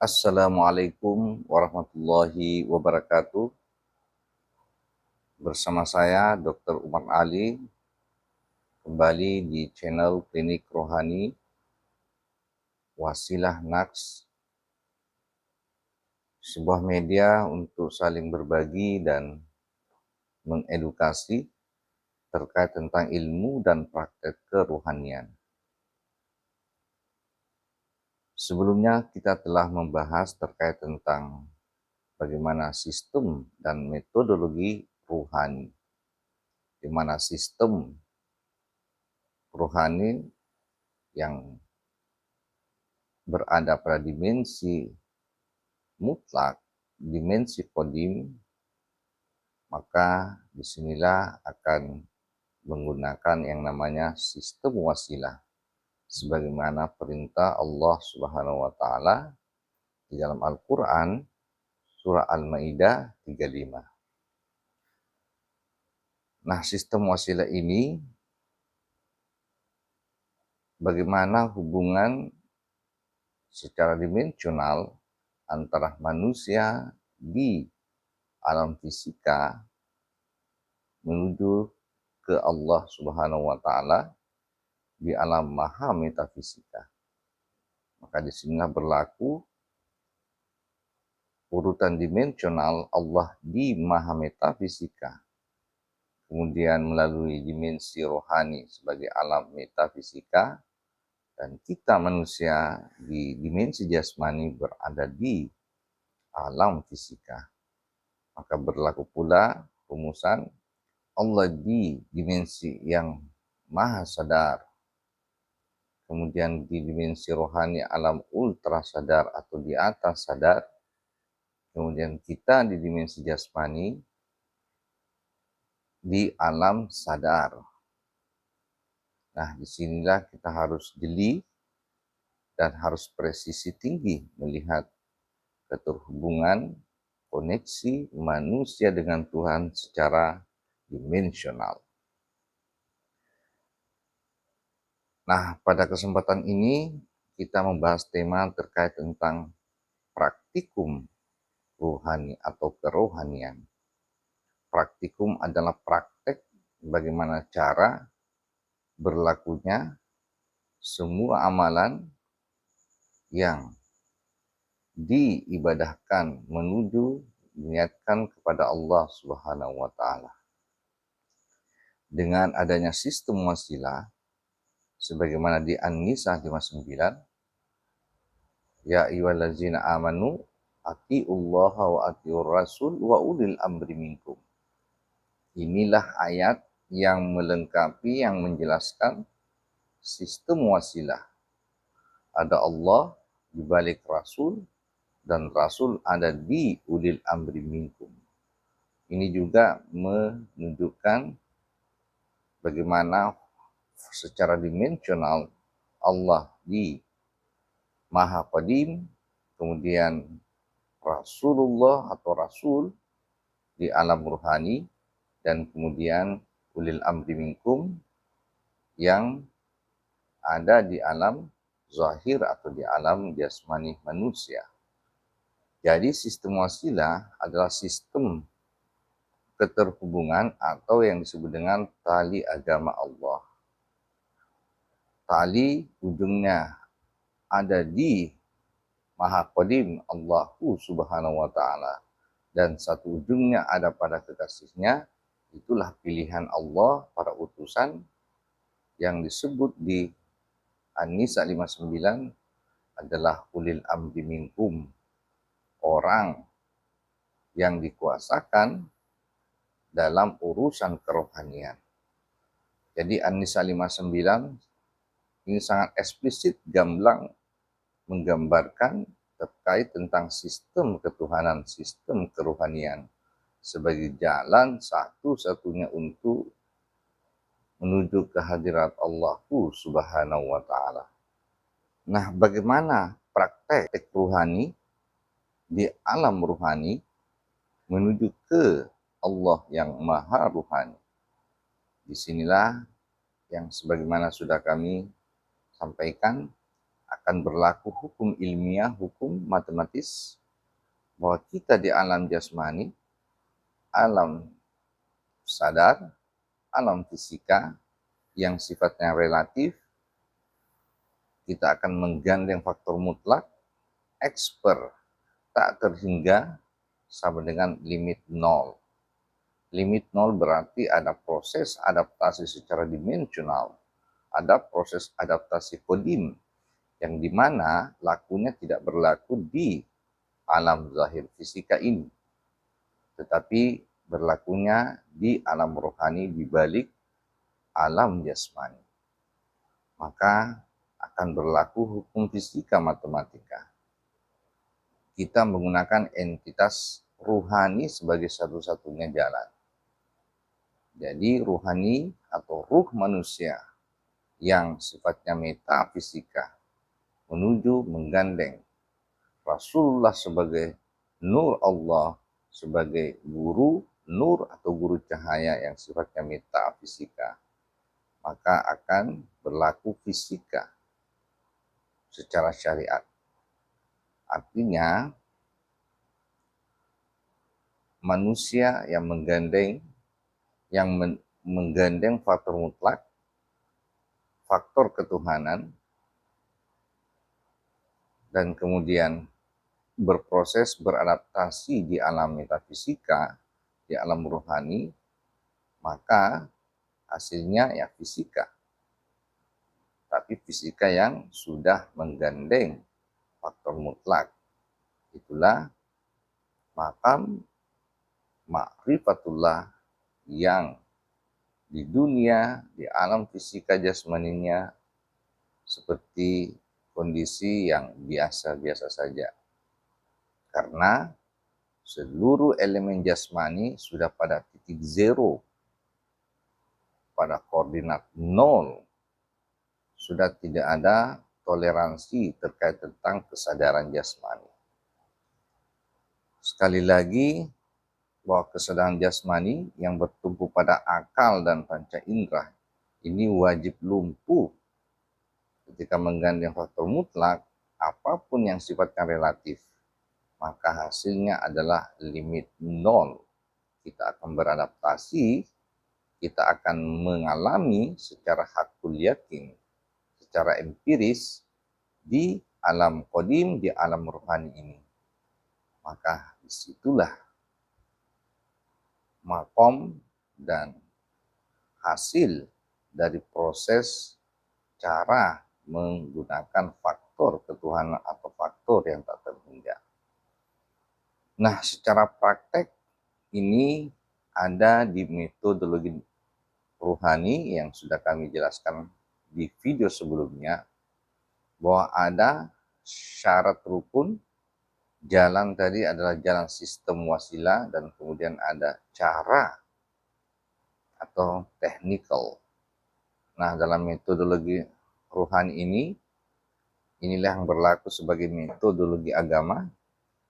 Assalamualaikum warahmatullahi wabarakatuh. Bersama saya Dr. Umar Ali kembali di channel Klinik Rohani Wasilah Naqs, sebuah media untuk saling berbagi dan mengedukasi terkait tentang ilmu dan praktek kerohanian. Sebelumnya kita telah membahas terkait tentang bagaimana sistem dan metodologi rohani, di mana sistem rohani yang berada pada dimensi mutlak, dimensi qadim, maka disinilah akan menggunakan yang namanya sistem wasilah, sebagaimana perintah Allah Subhanahu wa Ta'ala di dalam Al-Quran, surah Al-Maidah 35. Nah, sistem wasilah ini bagaimana hubungan secara dimensional antara manusia di alam fisika menuju ke Allah Subhanahu wa Ta'ala di alam maha metafisika. Maka di sini berlaku urutan dimensional Allah di maha metafisika, kemudian melalui dimensi rohani sebagai alam metafisika, dan kita manusia di dimensi jasmani berada di alam fisika. Maka berlaku pula rumusan Allah di dimensi yang maha sadar, kemudian di dimensi rohani alam ultra sadar atau di atas sadar, kemudian kita di dimensi jasmani di alam sadar. Nah, disinilah kita harus jeli dan harus presisi tinggi melihat keterhubungan koneksi manusia dengan Tuhan secara dimensional. Nah, pada kesempatan ini kita membahas tema terkait tentang praktikum rohani atau kerohanian. Praktikum adalah praktek bagaimana cara berlakunya semua amalan yang diibadahkan menuju diniatkan kepada Allah Subhanahu wa Ta'ala. Dengan adanya sistem wasilah sebagaimana di An-Nisa 59, ya ayyuhallazina amanu atiullaha wa atiur rasul wa ulil amri minkum. Inilah ayat yang melengkapi, yang menjelaskan sistem wasilah. Ada Allah di balik Rasul, dan Rasul ada di ulil amri minkum. Ini juga menunjukkan bagaimana secara dimensional Allah di Maha Qadim, kemudian Rasulullah atau Rasul di alam ruhani, dan kemudian ulil amri minkum yang ada di alam zahir atau di alam jasmani manusia. Jadi sistem wasilah adalah sistem keterhubungan atau yang disebut dengan tali agama Allah. Tali ujungnya ada di Maha Qadim Allahu Subhanahu wa Ta'ala, dan satu ujungnya ada pada kekasihnya. Itulah pilihan Allah para utusan yang disebut di An-Nisa 59 adalah ulil amri minkum, orang yang dikuasakan dalam urusan kerohanian. Jadi An-Nisa 59 ini sangat eksplisit, gamblang menggambarkan terkait tentang sistem ketuhanan, sistem kerohanian sebagai jalan satu-satunya untuk menuju kehadirat Allah Subhanahu wa Ta'ala. Nah, bagaimana praktek rohani di alam rohani menuju ke Allah yang maha rohani? Disinilah yang sebagaimana sudah kami sampaikan, akan berlaku hukum ilmiah, hukum matematis, bahwa kita di alam jasmani, alam sadar, alam fisika yang sifatnya relatif, kita akan menggandeng faktor mutlak, ekspert, tak terhingga, sama dengan limit nol. Limit nol berarti ada proses adaptasi secara dimensional, ada proses adaptasi kodim, yang dimana lakunya tidak berlaku di alam zahir fisika ini, tetapi berlakunya di alam rohani, di balik alam jasmani. Maka akan berlaku hukum fisika matematika. Kita menggunakan entitas ruhani sebagai satu-satunya jalan. Jadi ruhani atau ruh manusia yang sifatnya metafisika menuju menggandeng Rasulullah sebagai nur Allah, sebagai guru nur atau guru cahaya yang sifatnya metafisika, maka akan berlaku fisika secara syariat. Artinya manusia yang menggandeng faktor mutlak, faktor ketuhanan, dan kemudian berproses beradaptasi di alam metafisika, di alam rohani, maka hasilnya ya fisika. Tapi fisika yang sudah menggandeng faktor mutlak. Itulah makam ma'rifatullah yang di dunia, di alam fisika jasmaninya seperti kondisi yang biasa-biasa saja. Karena seluruh elemen jasmani sudah pada titik zero, pada koordinat nol. Sudah tidak ada toleransi terkait tentang kesadaran jasmani. Sekali lagi, bahwa kesadaran jasmani yang bertumpu pada akal dan panca indera ini wajib lumpuh ketika menggandeng faktor mutlak, apapun yang sifatnya relatif, maka hasilnya adalah limit nol. Kita akan beradaptasi, kita akan mengalami secara hakul yakin, secara empiris di alam qadim, di alam rohani ini. Maka disitulah makom dan hasil dari proses cara menggunakan faktor ketuhanan atau faktor yang tak terhingga. Nah, secara praktek ini ada di metodologi ruhani yang sudah kami jelaskan di video sebelumnya, bahwa ada syarat rukun. Jalan tadi adalah jalan sistem wasilah, dan kemudian ada cara atau technical. Nah, dalam metodologi ruhani ini, inilah yang berlaku sebagai metodologi agama,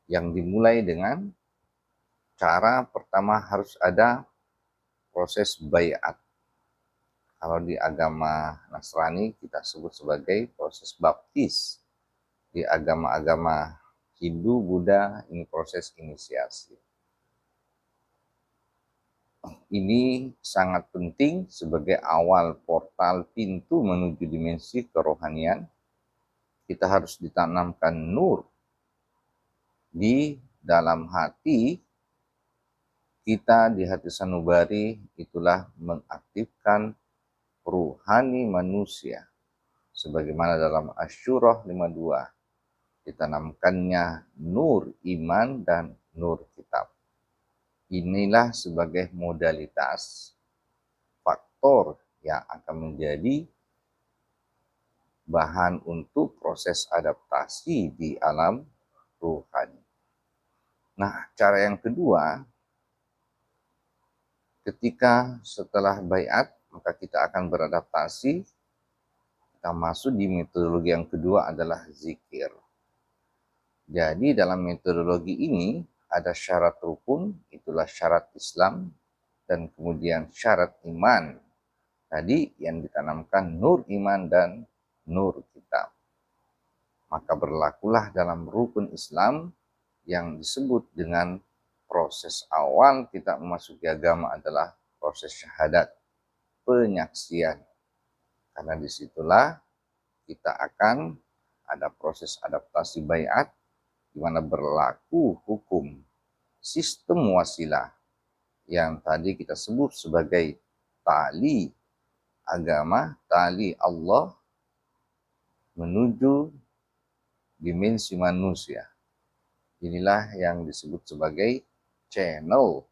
yang dimulai dengan cara pertama harus ada proses baiat. Kalau di agama Nasrani kita sebut sebagai proses baptis. Di agama-agama Hindu, Buddha, ini proses inisiasi. Ini sangat penting sebagai awal portal pintu menuju dimensi kerohanian. Kita harus ditanamkan nur di dalam hati kita, di hati sanubari. Itulah mengaktifkan ruhani manusia. Sebagaimana dalam Asyurah 52, ditanamkannya nur iman dan nur kitab. Inilah sebagai modalitas faktor yang akan menjadi bahan untuk proses adaptasi di alam ruhani. Nah, cara yang kedua, ketika setelah baiat, maka kita akan beradaptasi. Kita masuk di metodologi yang kedua adalah zikir. Jadi dalam metodologi ini ada syarat rukun, itulah syarat Islam, dan kemudian syarat iman. Tadi yang ditanamkan nur iman dan nur kitab. maka berlakulah dalam rukun Islam yang disebut dengan proses awal kita memasuki agama adalah proses syahadat, penyaksian. Karena disitulah kita akan ada proses adaptasi baiat, di mana berlaku hukum sistem wasilah yang tadi kita sebut sebagai tali agama, tali Allah menuju dimensi manusia. Inilah yang disebut sebagai channel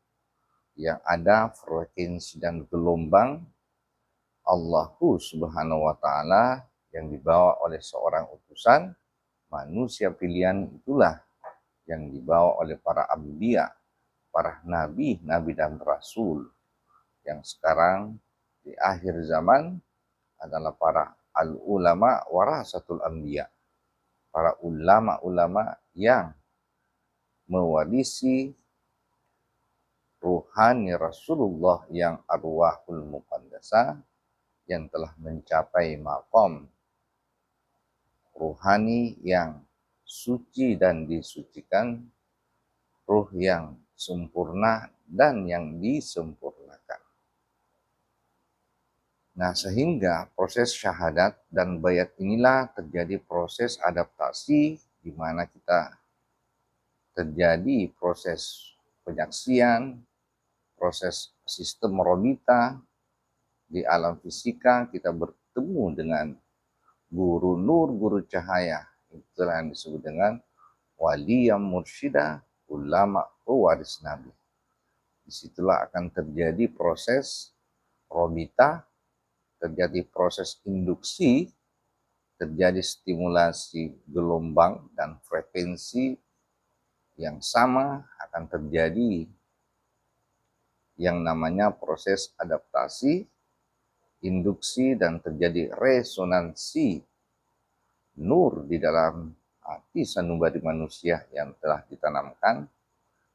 yang ada frekuensi dan gelombang Allahu Subhanahu wa Ta'ala yang dibawa oleh seorang utusan manusia pilihan, itulah yang dibawa oleh para anbiya, para nabi dan rasul yang sekarang di akhir zaman adalah para al-ulama warasatul anbiya, para ulama-ulama yang mewarisi ruhani Rasulullah yang arwahul muqaddasah yang telah mencapai maqam ruhani yang suci dan disucikan, ruh yang sempurna dan yang disempurnakan. Nah, sehingga proses syahadat dan baiat inilah terjadi proses adaptasi di mana kita terjadi proses penyaksian, proses sistem robita di alam fisika, kita bertemu dengan guru nur, guru cahaya. Itulah yang disebut dengan wali yang mursyida, ulama pewaris nabi. Disitulah akan terjadi proses robita, terjadi proses induksi, terjadi stimulasi gelombang dan frekuensi yang sama, akan terjadi yang namanya proses adaptasi, induksi, dan terjadi resonansi nur di dalam hati sanubari manusia yang telah ditanamkan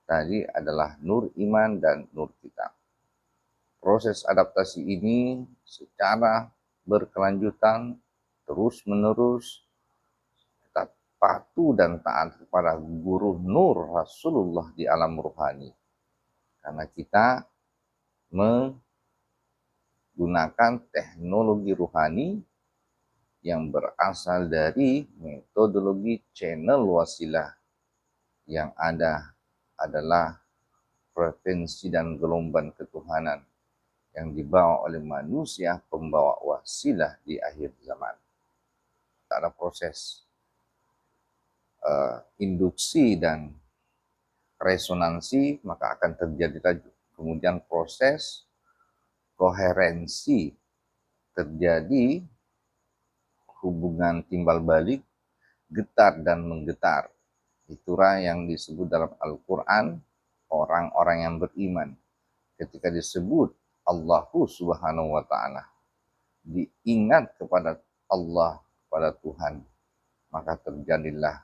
tadi adalah nur iman dan nur kita. Proses adaptasi ini secara berkelanjutan, terus-menerus, kita patuh dan taat kepada guru nur Rasulullah di alam ruhani. Karena kita menggunakan teknologi ruhani yang berasal dari metodologi channel wasilah yang ada adalah frekuensi dan gelombang ketuhanan yang dibawa oleh manusia pembawa wasilah di akhir zaman. Ada proses induksi dan resonansi, maka akan terjadi kemudian proses koherensi, terjadi hubungan timbal balik, getar dan menggetar. Itulah yang disebut dalam Al-Quran orang-orang yang beriman. Ketika disebut Allahu Subhanahu wa Ta'ala, diingat kepada Allah, kepada Tuhan, maka terjadilah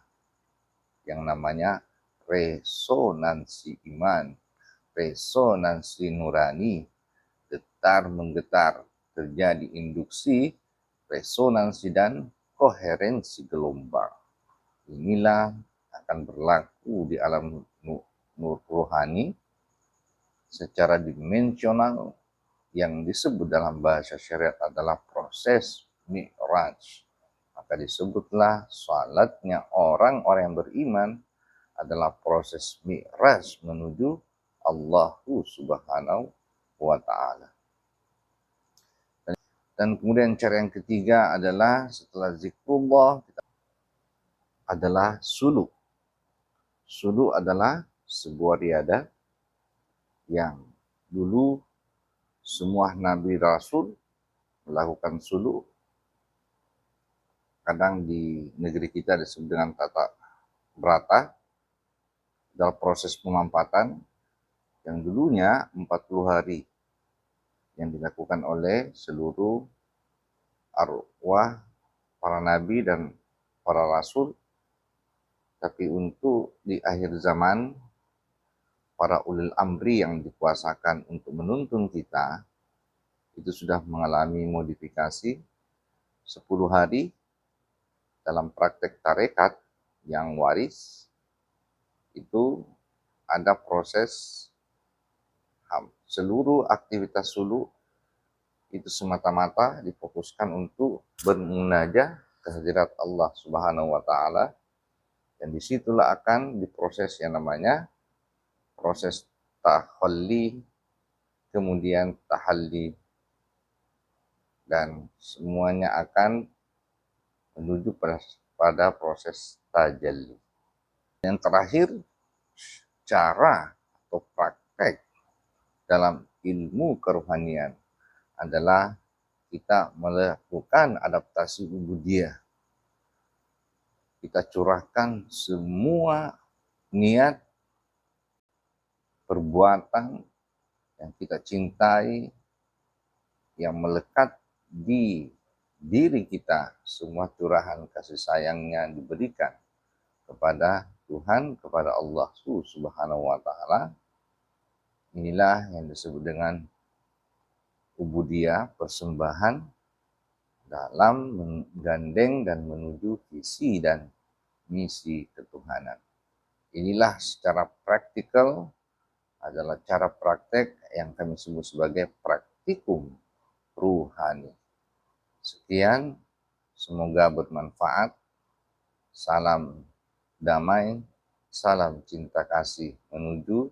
yang namanya resonansi iman, resonansi nurani, getar menggetar, terjadi induksi, resonansi, dan koherensi gelombang. Inilah akan berlaku di alam nur rohani secara dimensional yang disebut dalam bahasa syariat adalah proses mi'raj. Maka disebutlah salatnya orang-orang yang beriman adalah proses mi'raj menuju Allahu Subhanahu wa Ta'ala. Dan kemudian cara yang ketiga adalah setelah zikrullah adalah suluk. Suluk adalah sebuah riadah yang dulu semua nabi rasul melakukan suluk. Kadang di negeri kita disebut dengan tata berata, dalam proses pemampatan yang dulunya 40 hari yang dilakukan oleh seluruh arwah para nabi dan para rasul. Tapi untuk di akhir zaman, para ulil amri yang dikuasakan untuk menuntun kita, itu sudah mengalami modifikasi 10 hari, dalam praktek tarekat yang waris itu ada proses seluruh aktivitas suluk itu semata-mata difokuskan untuk bermunajah kehadirat Allah Subhanahu wa taala, dan disitulah akan diproses yang namanya proses takhalli, kemudian tahalli, dan semuanya akan menuju pada proses tajalli. Yang terakhir, cara atau praktek dalam ilmu kerohanian adalah kita melakukan adaptasi ubudiyah. Kita curahkan semua niat, perbuatan yang kita cintai, yang melekat di diri kita, semua curahan kasih sayangnya diberikan kepada Tuhan, kepada Allah Subhanahu wa taala. Inilah yang disebut dengan ubudiyah, persembahan dalam menggandeng dan menuju visi dan misi ketuhanan. Inilah secara praktikal adalah cara praktek yang kami sebut sebagai praktikum ruhani. Sekian, semoga bermanfaat. Salam damai, salam cinta kasih menuju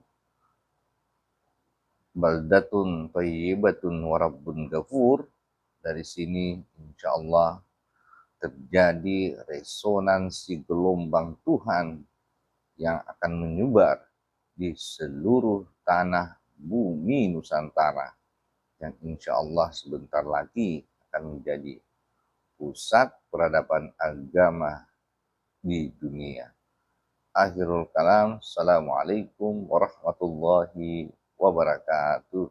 baldatun thayyibatun wa rabbun ghafur. Dari sini insya Allah terjadi resonansi gelombang Tuhan yang akan menyebar di seluruh tanah bumi Nusantara, yang insya Allah sebentar lagi akan menjadi pusat peradaban agama di dunia. Akhirul kalam, assalamualaikum warahmatullahi wabarakatuh.